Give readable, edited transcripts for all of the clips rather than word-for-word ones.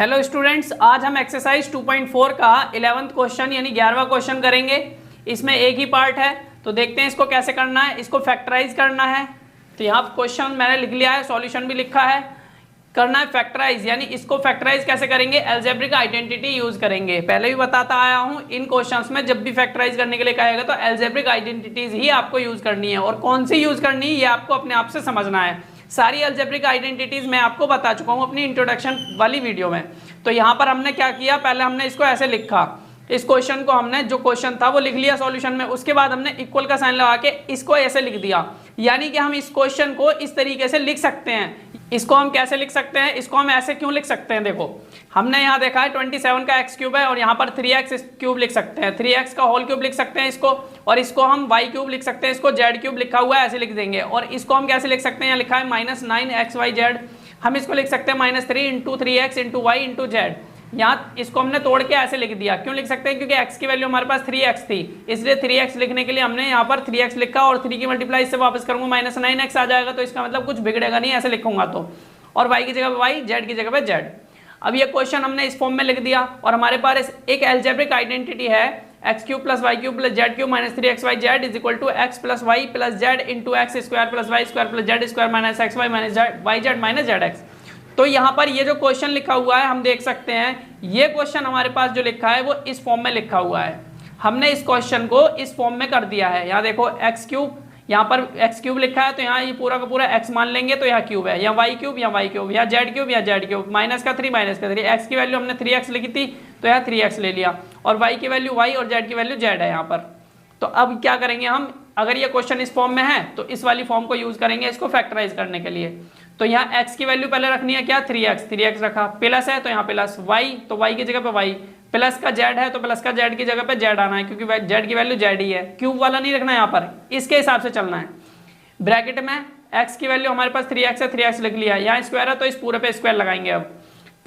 Hello students, आज हम exercise 2.4 का 11th क्वेश्चन यानी 11वां क्वेश्चन करेंगे। इसमें एक ही पार्ट है, तो देखते हैं इसको कैसे करना है। इसको फैक्टराइज करना है, तो यहाँ क्वेश्चन मैंने लिख लिया है, सॉल्यूशन भी लिखा है। करना है फैक्टराइज, यानी इसको फैक्टराइज कैसे करेंगे, अलजेब्रिक आइडेंटिटी यूज करेंगे। पहले भी बताता आया हूँ, इन क्वेश्चंस में जब भी फैक्टराइज करने के लिए कहेगा तो अलजेब्रिक आइडेंटिटीज ही आपको यूज करनी है, और कौन सी यूज करनी है ये आपको अपने आप से समझना है। सारी अलजेब्रिक आइडेंटिटीज मैं आपको बता चुका हूँ अपनी इंट्रोडक्शन वाली वीडियो में। तो यहाँ पर हमने क्या किया, पहले हमने इसको ऐसे लिखा, इस क्वेश्चन को हमने जो क्वेश्चन था वो लिख लिया सॉल्यूशन में। उसके बाद हमने इक्वल का साइन लगा के इसको ऐसे लिख दिया, यानी कि हम इस क्वेश्चन को इस तरीके से लिख सकते हैं। इसको हम कैसे लिख सकते हैं, इसको हम ऐसे क्यों लिख सकते हैं, देखो हमने यहाँ देखा है 27 का एक्स क्यूब है और यहाँ पर 3x क्यूब लिख सकते हैं, 3x का होल क्यूब लिख सकते हैं इसको, और इसको हम y क्यूब लिख सकते हैं, इसको z क्यूब लिखा हुआ है ऐसे लिख देंगे। और इसको हम कैसे लिख सकते हैं, यहाँ लिखा है -9xyz, हम इसको लिख सकते हैं -3 × 3x × y × z। यहाँ इसको हमने तोड़ के ऐसे लिख दिया, क्यों लिख सकते हैं, क्योंकि x की वैल्यू हमारे पास 3x थी, इसलिए 3x लिखने के लिए हमने यहाँ पर 3x लिखा और 3 की मल्टीप्लाई इससे वापस करूंगा -9x आ जाएगा, तो इसका मतलब कुछ बिगड़ेगा नहीं ऐसे लिखूंगा तो। और y की जगह पे y, z की जगह पे z। अब ये क्वेश्चन हमने इस फॉर्म में लिख दिया, और हमारे पास एक अलजेब्रिक आइडेंटिटी है x cube plus y cube plus z cube -3xyz is equal to x plus Y plus Z into X square plus Y square plus Z square minus X Y minus Y Z minus Z X. तो यहाँ पर ये जो question लिखा हुआ है हम देख सकते हैं, ये क्वेश्चन हमारे पास जो लिखा है वो इस फॉर्म में लिखा हुआ है। हमने इस क्वेश्चन को इस फॉर्म में कर दिया है। यहाँ देखो एक्स क्यूब, यहाँ पर एक्स क्यूब लिखा है तो यहाँ ये पूरा का पूरा एक्स मान लेंगे, तो यहाँ क्यूब है, या वाई क्यूब या वाई क्यूब, या जेड क्यूब या जेड क्यूब, -3 एक्स की वैल्यू हमने 3x लिखी थी तो यहाँ 3x ले लिया, और वाई की वैल्यू वाई और जेड की वैल्यू जेड है यहाँ पर। तो अब क्या करेंगे हम, अगर ये क्वेश्चन इस फॉर्म में है तो इस वाली फॉर्म को यूज करेंगे इसको फैक्टराइज करने के लिए। तो यहाँ x की वैल्यू पहले रखनी है क्या, 3x रखा, प्लस है तो यहाँ प्लस y, तो y की जगह पे y, प्लस का z है तो प्लस का z की जगह पे z आना है, क्योंकि z की वैल्यू z ही है, क्यूब वाला नहीं रखना है यहाँ पर, इसके हिसाब से चलना है। ब्रैकेट में x की वैल्यू हमारे पास 3x है, 3x लिख लिया, यहाँ स्क्वायर है तो इस पूरे पे स्क्वायर लगाएंगे। अब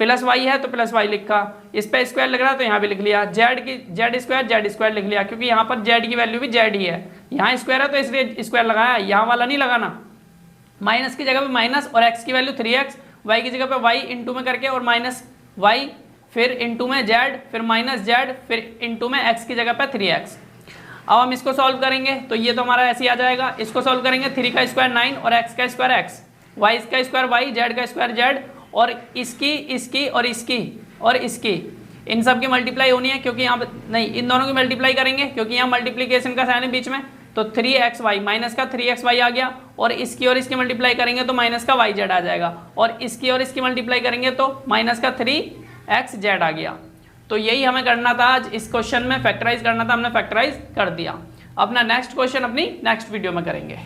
प्लस y है तो प्लस y लिखा, इस पे स्क्वायर लग रहा है तो यहाँ भी लिख लिया, z स्क्वायर लिख लिया, क्योंकि यहाँ पर z की वैल्यू भी z ही है, यहाँ स्क्वायर है तो इसलिए स्क्वायर लगाया, यहाँ वाला नहीं लगाना। माइनस की जगह पे माइनस और x की वैल्यू 3x, y की जगह पे y इंटू में करके और -y, फिर इंटू में z, फिर -z, फिर इंटू में x की जगह पे 3x। अब हम इसको सॉल्व करेंगे तो ये तो हमारा ऐसे ही आ जाएगा। इसको सॉल्व करेंगे, 3 का स्क्वायर 9 और x का स्क्वायर x, y का स्क्वायर y, z का स्क्वायर z, और इसकी और इसकी इन सब की मल्टीप्लाई होनी है, क्योंकि यहाँ नहीं, इन दोनों की मल्टीप्लाई करेंगे क्योंकि यहाँ मल्टीप्लीकेशन का साइन है बीच में। तो 3xy माइनस का 3xy आ गया, और इसकी मल्टीप्लाई करेंगे तो माइनस का yz आ जाएगा, और इसकी मल्टीप्लाई करेंगे तो माइनस का 3xz आ गया। तो यही हमें करना था आज, इस क्वेश्चन में फैक्टराइज करना था, हमने फैक्टराइज कर दिया। अपना नेक्स्ट क्वेश्चन अपनी नेक्स्ट वीडियो में करेंगे।